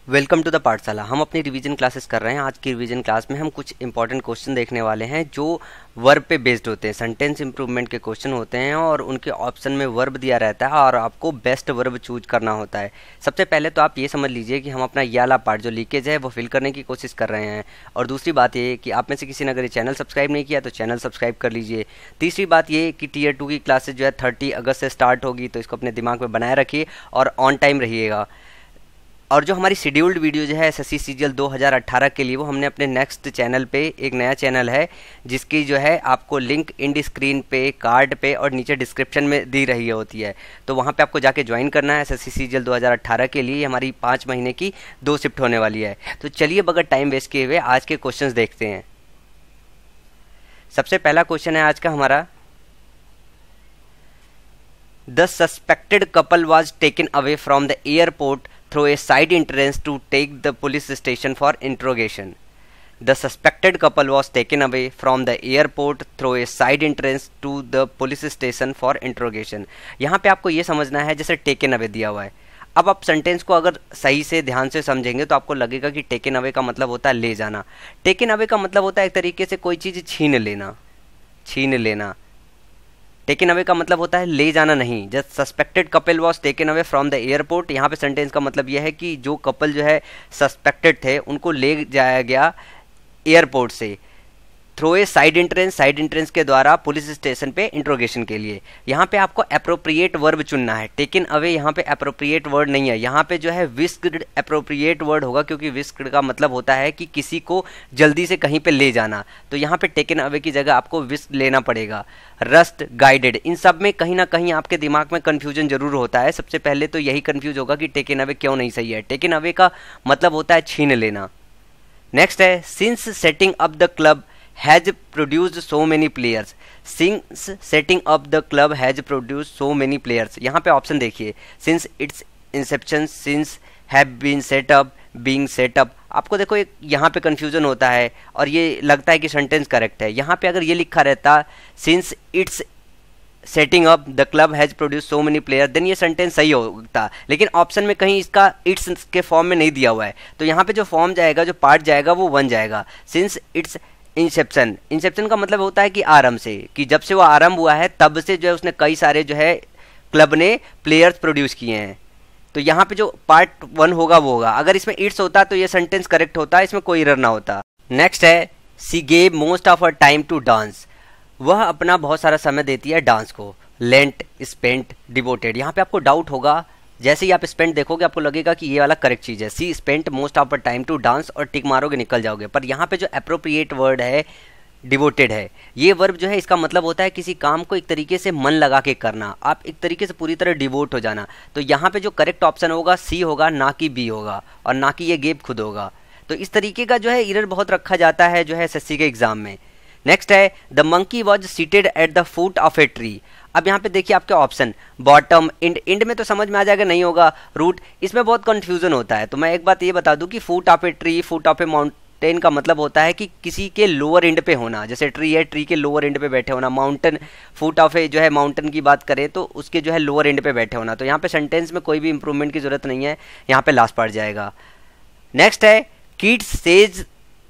Welcome to the पाठशाला। हम अपनी रिवीजन क्लासेस कर रहे हैं। आज की रिवीजन क्लास में हम कुछ इंपॉर्टेंट क्वेश्चन देखने वाले हैं जो वर्ब पे बेस्ड होते हैं। सेंटेंस इंप्रूवमेंट के क्वेश्चन होते हैं और उनके ऑप्शन में वर्ब दिया रहता है और आपको बेस्ट वर्ब चूज करना होता है। सबसे पहले तो आप ये समझ लीजिए कि हम अपना ये वाला पार्ट जो लीकेज है वो फिल करने की कोशिश कर रहे हैं। और दूसरी बात ये कि आप में से किसी ने अगर ये चैनल सब्सक्राइब नहीं किया तो चैनल सब्सक्राइब कर लीजिए। तीसरी बात ये कि टीयर 2 की क्लासेज जो है 30 अगस्त से स्टार्ट होगी, तो इसको अपने दिमाग में बनाए रखिए और ऑन टाइम रहिएगा। और जो हमारी शेड्यूल्ड वीडियो जो है एसएससी सीजीएल 2018 के लिए, वो हमने अपने नेक्स्ट चैनल पे, एक नया चैनल है जिसकी जो है आपको लिंक इंड स्क्रीन पे, कार्ड पे और नीचे डिस्क्रिप्शन में दी रही होती है, तो वहाँ पे आपको जाके ज्वाइन करना है। एसएससी सीजीएल 2018 के लिए हमारी 5 महीने की 2 शिफ्ट होने वाली है। तो चलिए बगैर टाइम वेस्ट किए हुए आज के क्वेश्चन देखते हैं। सबसे पहला क्वेश्चन है आज का हमारा, the suspected couple was taken away from the airport through a side entrance to take the police station for interrogation. The suspected couple was taken away from the airport through a side entrance to the police station for interrogation. यहाँ पे आपको ये समझना है जैसे taken away दिया हुआ है। अब आप सेंटेंस को अगर सही से ध्यान से समझेंगे तो आपको लगेगा कि टेकन अवे का मतलब होता है ले जाना। टेकन अवे का मतलब होता है एक तरीके से कोई चीज़ छीन लेना, छीन लेना। टेकन अवे का मतलब होता है ले जाना नहीं। Just suspected couple was taken away from the airport, यहाँ पे सेंटेंस का मतलब यह है कि जो कपल जो है सस्पेक्टेड थे उनको ले जाया गया एयरपोर्ट से through a side entrance, side entrance के द्वारा पुलिस स्टेशन पे इंट्रोगेशन के लिए। यहाँ पे आपको अप्रोप्रिएट वर्ब चुनना है। टेकन अवे यहाँ पे अप्रोप्रिएट वर्ड नहीं है, यहाँ पे जो है विस्क्ड अप्रोप्रिएट वर्ड होगा, क्योंकि विस्क्ड का मतलब होता है कि किसी को जल्दी से कहीं पे ले जाना। तो यहाँ पे टेकन अवे की जगह आपको विस्क लेना पड़ेगा। रस्ट, गाइडेड, इन सब में कहीं ना कहीं आपके दिमाग में कन्फ्यूजन जरूर होता है। सबसे पहले तो यही कन्फ्यूज होगा कि टेकन अवे क्यों नहीं सही है। टेकन अवे का मतलब होता है छीन लेना। नेक्स्ट है, since setting up the club has produced so many players. Since setting up the club has produced so many players. यहाँ पे ऑप्शन देखिए, since its inception, since have been set up, being set up. आपको देखो एक यहाँ पे confusion होता है और ये लगता है कि सेंटेंस करेक्ट है। यहाँ पे अगर ये लिखा रहता since its setting up the club has produce so many player, then ये सेंटेंस सही होता, लेकिन ऑप्शन में कहीं इसका इट्स के फॉर्म में नहीं दिया हुआ है। तो यहाँ पे जो फॉर्म जाएगा, जो पार्ट जाएगा वो बन जाएगा सिंस इट्स इंसेप्शन। इंसेप्शन का मतलब होता है कि आरंभ से, कि जब से वो आरंभ हुआ है तब से जो है उसने कई सारे जो है क्लब ने प्लेयर्स प्रोड्यूस किए हैं। तो यहाँ पे जो पार्ट 1 होगा वो होगा। अगर इसमें इट्स होता तो ये सेंटेंस करेक्ट होता, इसमें कोई एरर ना होता। नेक्स्ट है, she gave most of her time to dance. वह अपना बहुत सारा समय देती है डांस को। लेंट, स्पेंट, डिवोटेड, यहाँ पे आपको डाउट होगा। जैसे ही आप स्पेंट देखोगे आपको लगेगा कि ये वाला करेक्ट चीज़ है। She spent most of the time to dance, और टिक मारोगे निकल जाओगे। पर यहाँ पे जो अप्रोप्रिएट वर्ड है डिवोटेड है। ये वर्ब जो है इसका मतलब होता है किसी काम को एक तरीके से मन लगा के करना, आप एक तरीके से पूरी तरह डिवोट हो जाना। तो यहाँ पे जो करेक्ट ऑप्शन होगा सी होगा, ना कि बी होगा, और ना कि ये गेव खुद होगा। तो इस तरीके का जो है एरर बहुत रखा जाता है जो है एसएससी के एग्जाम में। नेक्स्ट है, the monkey was seated at the foot of a tree. अब यहाँ पे देखिए आपके ऑप्शन बॉटम, इंड, इंड में तो समझ में आ जाएगा, नहीं होगा रूट, इसमें बहुत कंफ्यूजन होता है। तो मैं एक बात ये बता दूं कि foot of a tree, foot of A mountain का मतलब होता है कि किसी के लोअर एंड पे होना। जैसे ट्री है, ट्री के लोअर एंड पे बैठे होना। माउंटेन, फुट ऑफ ए जो है माउंटेन की बात करें तो उसके जो है लोअर एंड पे बैठे होना। तो यहाँ पे सेंटेंस में कोई भी इंप्रूवमेंट की जरूरत नहीं है, यहाँ पे लास्ट पार्ट जाएगा। नेक्स्ट है, Keats says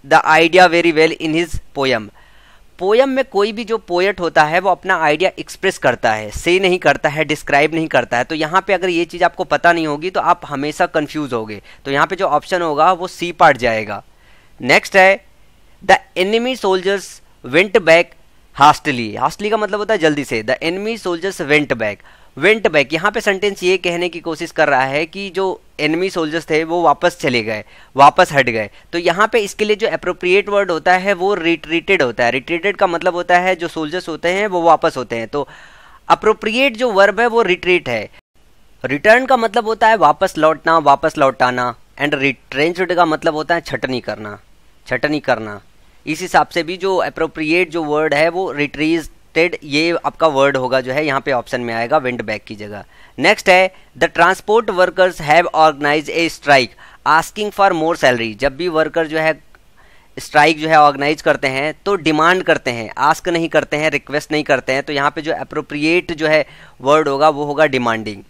the idea very well in his poem. Poem में कोई भी जो पोएट होता है वो अपना आइडिया एक्सप्रेस करता है, से नहीं करता है, डिस्क्राइब नहीं करता है। तो यहाँ पे अगर ये चीज़ आपको पता नहीं होगी तो आप हमेशा कंफ्यूज होगे। तो यहाँ पे जो ऑप्शन होगा वो सी पार्ट जाएगा। नेक्स्ट है, the enemy soldiers went back hastily. Hastily का मतलब होता है जल्दी से। The enemy soldiers went back, went back, यहाँ पे सेंटेंस ये कहने की कोशिश कर रहा है कि जो एनिमी सोल्जर्स थे वो वापस चले गए, वापस हट गए। तो यहाँ पे इसके लिए जो अप्रोप्रिएट वर्ड होता है वो रिट्रीटेड होता है। रिट्रीटेड का मतलब होता है जो सोल्जर्स होते हैं वो वापस होते हैं। तो अप्रोप्रिएट जो वर्ब है वो रिट्रीट है। रिटर्न का मतलब होता है वापस लौटना, वापस लौटाना। एंड रिट्रेंच्ड का मतलब होता है छटनी करना, छटनी करना। इस हिसाब से भी जो अप्रोप्रिएट जो वर्ड है वो रिट्रीज, ये आपका वर्ड होगा जो है यहाँ पे ऑप्शन में आएगा वेंट बैक की जगह। नेक्स्ट है, the transport workers have organise a strike asking for more salary. जब भी वर्कर जो है स्ट्राइक जो है ऑर्गेनाइज करते हैं तो डिमांड करते हैं, आस्क नहीं करते हैं, रिक्वेस्ट नहीं करते हैं। तो यहाँ पे जो अप्रोप्रिएट जो है वर्ड होगा वो होगा डिमांडिंग।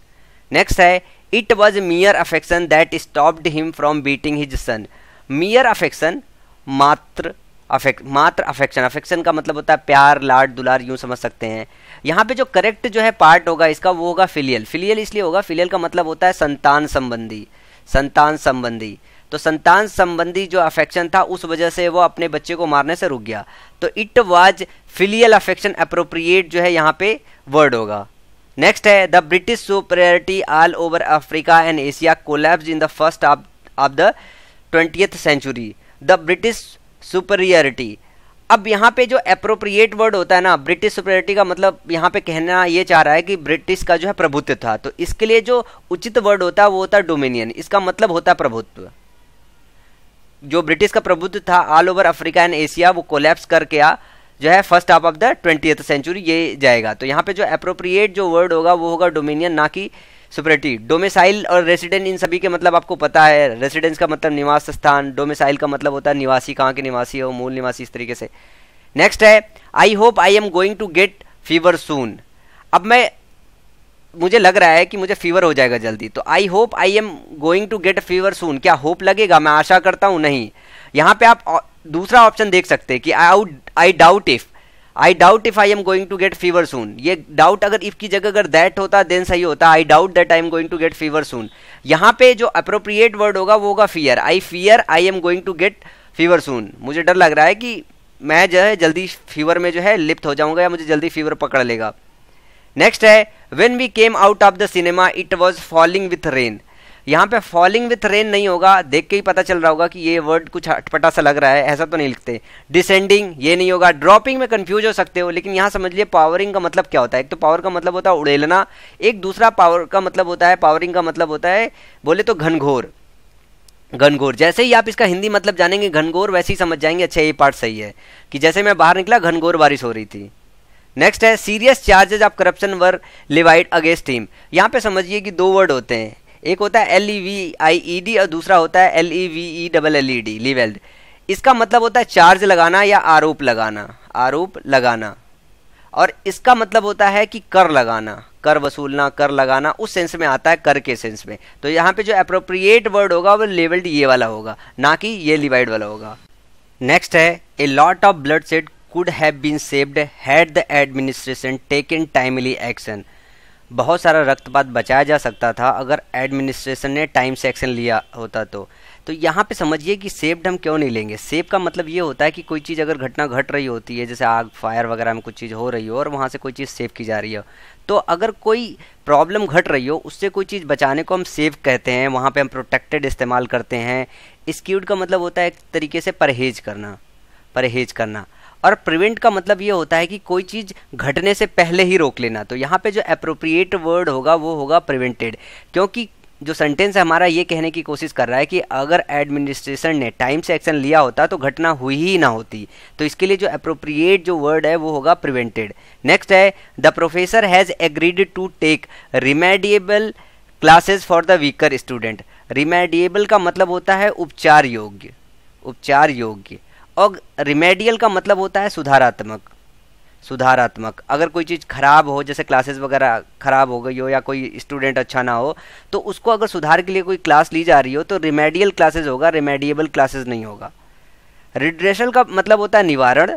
नेक्स्ट है, it was मियर affection that stopped him from beating his son. मियर affection, मात्र अफेक्शन, अफेक्शन का मतलब होता है प्यार, लाड, दुलार, यूं समझ सकते हैं। यहाँ पे जो करेक्ट जो है पार्ट होगा इसका वो होगा फिलियल। फिलियल इसलिए होगा, फिलियल का मतलब होता है संतान संबंधी, संतान संबंधी। तो संतान संबंधी जो अफेक्शन था उस वजह से वो अपने बच्चे को मारने से रुक गया। तो it was filial affection appropriate जो है यहाँ पे वर्ड होगा। नेक्स्ट है the British superiority all over Africa and Asia collapsed in the first of the 20th century. The British superiority, अब यहाँ पे जो अप्रोप्रिएट वर्ड होता है ना, ब्रिटिश सुपरियरिटी का मतलब यहाँ पे कहना ये चाह रहा है कि ब्रिटिश का जो है प्रभुत्व था। तो इसके लिए जो उचित वर्ड होता है वो होता है डोमिनियन। इसका मतलब होता है प्रभुत्व। जो ब्रिटिश का प्रभुत्व था all over Africa and Asia वो कोलैप्स करके जो है first half of the 20th century ये जाएगा। तो यहाँ पे जो अप्रोप्रिएट जो वर्ड होगा वो होगा डोमिनियन, ना कि सुपरियरिटी। डोमिसाइल और रेसिडेंट इन सभी के मतलब आपको पता है। रेसिडेंस का मतलब निवास स्थान, डोमिसाइल का मतलब होता है निवासी, कहाँ के निवासी हो, मूल निवासी, इस तरीके से। नेक्स्ट है I hope I am going to get fever soon. अब मुझे लग रहा है कि मुझे फीवर हो जाएगा जल्दी। तो I hope I am going to get fever soon, क्या होप लगेगा, मैं आशा करता हूं, नहीं। यहाँ पे आप दूसरा ऑप्शन देख सकते हैं कि I doubt if I am going to get fever soon. ये डाउट अगर इफ की जगह अगर दैट होता देन सही होता, I doubt that I am going to get fever soon. यहाँ पे जो अप्रोप्रिएट वर्ड होगा वो होगा fear. I fear I am going to get fever soon, मुझे डर लग रहा है कि मैं जो है जल्दी फीवर में जो है लिप्त हो जाऊंगा या मुझे जल्दी फीवर पकड़ लेगा। नेक्स्ट है when we came out of the cinema it was falling with rain. यहाँ पे फॉलिंग विथ रेन नहीं होगा, देख के ही पता चल रहा होगा कि ये वर्ड कुछ अटपटा सा लग रहा है, ऐसा तो नहीं लिखते। डिसेंडिंग ये नहीं होगा। ड्रॉपिंग में कंफ्यूज हो सकते हो, लेकिन यहाँ समझ लिए पावरिंग का मतलब क्या होता है। एक तो पावर का मतलब होता है उड़ेलना, एक दूसरा पावर का मतलब होता है, पावरिंग का मतलब होता है बोले तो घनघोर। घनघोर जैसे ही आप इसका हिंदी मतलब जानेंगे घनघोर, वैसे ही समझ जाएंगे अच्छा ये पार्ट सही है, कि जैसे मैं बाहर निकला घनघोर बारिश हो रही थी। नेक्स्ट है serious charges of corruption were levied against him. यहाँ पे समझिए कि दो वर्ड होते हैं, एक होता है LEVIED और दूसरा होता है LEVELLED, लीवेल्ड। इसका मतलब होता है चार्ज लगाना या आरोप लगाना, आरोप लगाना। और इसका मतलब होता है कि कर लगाना, कर वसूलना, कर लगाना, उस सेंस में आता है, कर के सेंस में। तो यहाँ पे जो अप्रोप्रिएट वर्ड होगा वो लेवल्ड ये वाला होगा, ना कि ये लिवाइड वाला होगा। नेक्स्ट है a lot of blood said could have been saved had the administration taken timely action। बहुत सारा रक्तपात बचाया जा सकता था अगर एडमिनिस्ट्रेशन ने टाइम से एक्शन लिया होता। तो यहाँ पे समझिए कि सेव्ड हम क्यों नहीं लेंगे। सेव का मतलब ये होता है कि कोई चीज़ अगर घटना घट रही होती है, जैसे आग फायर वगैरह में कुछ चीज़ हो रही हो और वहाँ से कोई चीज़ सेव की जा रही हो, तो अगर कोई प्रॉब्लम घट रही हो उससे कोई चीज़ बचाने को हम सेव कहते हैं, वहाँ पे हम प्रोटेक्टेड इस्तेमाल करते हैं। स्क्यूड का मतलब होता है एक तरीके से परहेज करना, परहेज करना। और प्रिवेंट का मतलब ये होता है कि कोई चीज़ घटने से पहले ही रोक लेना। तो यहाँ पे जो अप्रोप्रिएट वर्ड होगा वो होगा प्रिवेंटेड, क्योंकि जो सेंटेंस है हमारा ये कहने की कोशिश कर रहा है कि अगर एडमिनिस्ट्रेशन ने टाइम से एक्शन लिया होता तो घटना हुई ही ना होती। तो इसके लिए जो अप्रोप्रिएट जो वर्ड है वो होगा प्रिवेंटेड। नेक्स्ट है the professor has agreed to take remediable classes for the weaker student. Remediable का मतलब होता है उपचार योग्य, उपचार योग्य। और रिमेडियल का मतलब होता है सुधारात्मक, सुधारात्मक। अगर कोई चीज़ खराब हो, जैसे क्लासेस वगैरह खराब हो गई हो या कोई स्टूडेंट अच्छा ना हो, तो उसको अगर सुधार के लिए कोई क्लास ली जा रही हो तो रिमेडियल क्लासेस होगा, रिमेडिएबल क्लासेस नहीं होगा। रिड्रेसल का मतलब होता है निवारण,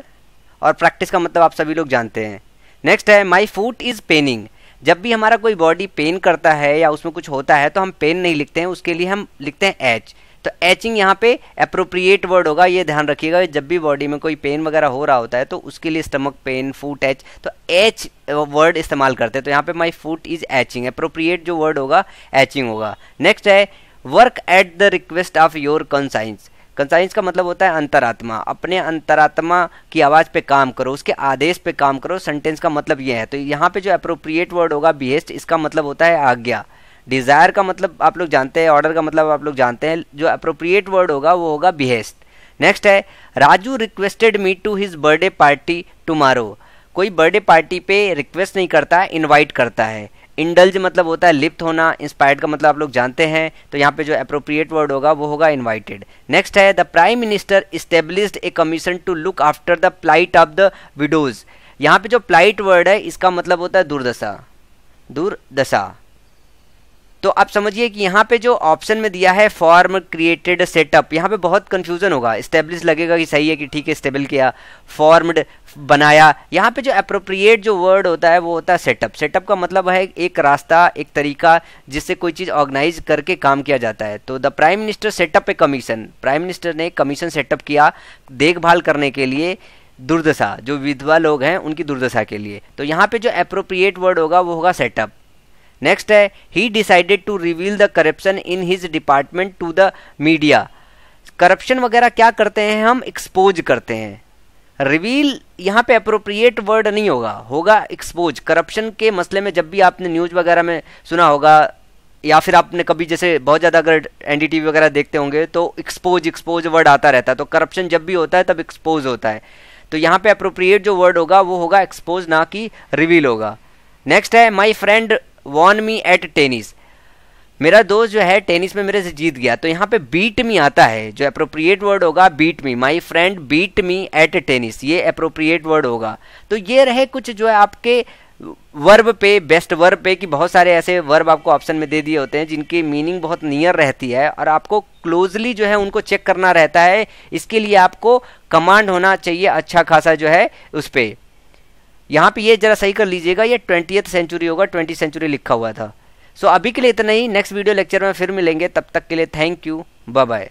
और प्रैक्टिस का मतलब आप सभी लोग जानते हैं। नेक्स्ट है माई फूट इज़ पेनिंग। जब भी हमारा कोई बॉडी पेन करता है या उसमें कुछ होता है तो हम पेन नहीं लिखते हैं, उसके लिए हम लिखते हैं एच। तो एचिंग यहाँ पे अप्रोप्रिएट वर्ड होगा, ये ध्यान रखिएगा। जब भी बॉडी में कोई पेन वगैरह हो रहा होता है तो उसके लिए स्टमक पेन, फूट एच, तो एच वर्ड इस्तेमाल करते हैं। तो यहाँ पे माई फूट इज एचिंग, अप्रोप्रिएट जो वर्ड होगा एचिंग होगा। नेक्स्ट है work at the request of your conscience. Conscience का मतलब होता है अंतरात्मा, अपने अंतरात्मा की आवाज़ पे काम करो, उसके आदेश पे काम करो। सेंटेंस का मतलब ये है। तो यहाँ पे जो अप्रोप्रिएट वर्ड होगा बिहेस्ट, इसका मतलब होता है आज्ञा। डिज़ायर का मतलब आप लोग जानते हैं, ऑर्डर का मतलब आप लोग जानते हैं। जो अप्रोप्रिएट वर्ड होगा वो होगा बिहेस्ट। नेक्स्ट है Raju requested me to his birthday party tomorrow. कोई बर्थडे पार्टी पे रिक्वेस्ट नहीं करता है, इनवाइट करता है। इंडल्ज मतलब होता है लिप्त होना। इंस्पायर्ड का मतलब आप लोग जानते हैं। तो यहाँ पे जो अप्रोप्रिएट वर्ड होगा वो होगा इनवाइटेड। नेक्स्ट है the prime minister established a commission to look after the plight of the widows. यहाँ पे जो प्लाइट वर्ड है इसका मतलब होता है दुर्दशा, दुर्दशा। तो आप समझिए कि यहाँ पे जो ऑप्शन में दिया है फॉर्म क्रिएटेड सेटअप, यहाँ पे बहुत कंफ्यूजन होगा। स्टेब्लिश लगेगा कि सही है कि ठीक है, स्टेबल किया, फॉर्म्ड बनाया। यहाँ पे जो अप्रोप्रिएट जो वर्ड होता है वो होता है सेटअप। सेटअप का मतलब है एक रास्ता, एक तरीका जिससे कोई चीज़ ऑर्गेनाइज करके काम किया जाता है। तो the prime minister setup a commission, prime minister ने कमीशन सेटअप किया देखभाल करने के लिए दुर्दशा, जो विधवा लोग हैं उनकी दुर्दशा के लिए। तो यहाँ पे जो अप्रोप्रिएट वर्ड होगा वो होगा सेटअप। नेक्स्ट है he decided to reveal the corruption in his department to the media. Corruption वगैरह क्या करते हैं हम, एक्सपोज करते हैं। रिवील यहाँ पे अप्रोप्रिएट वर्ड नहीं होगा, होगा एक्सपोज। करप्शन के मसले में जब भी आपने न्यूज़ वगैरह में सुना होगा या फिर आपने कभी जैसे बहुत ज़्यादा अगर एनडीटीवी वगैरह देखते होंगे तो एक्सपोज वर्ड आता रहता है। तो करप्शन जब भी होता है तब एक्सपोज होता है। तो यहाँ पे अप्रोप्रिएट जो वर्ड होगा वो होगा एक्सपोज, ना कि रिवील होगा। नेक्स्ट है my friend won me at tennis, मेरा दोस्त जो है टेनिस में मेरे से जीत गया। तो यहाँ पे बीट मी आता है, जो अप्रोप्रिएट वर्ड होगा beat me. My friend beat me at tennis, ये अप्रोप्रिएट वर्ड होगा। तो ये रहे कुछ जो है आपके वर्ब पे, बेस्ट वर्ब पे, कि बहुत सारे ऐसे वर्ब आपको ऑप्शन में दे दिए होते हैं जिनकी मीनिंग बहुत नियर रहती है और आपको क्लोजली जो है उनको चेक करना रहता है। इसके लिए आपको कमांड होना चाहिए अच्छा खासा जो है उस पर। यहाँ पे ये जरा सही कर लीजिएगा, ये 20th सेंचुरी होगा, 20th सेंचुरी लिखा हुआ था। सो अभी के लिए इतना ही, नेक्स्ट वीडियो लेक्चर में फिर मिलेंगे, तब तक के लिए थैंक यू, बाय बाय।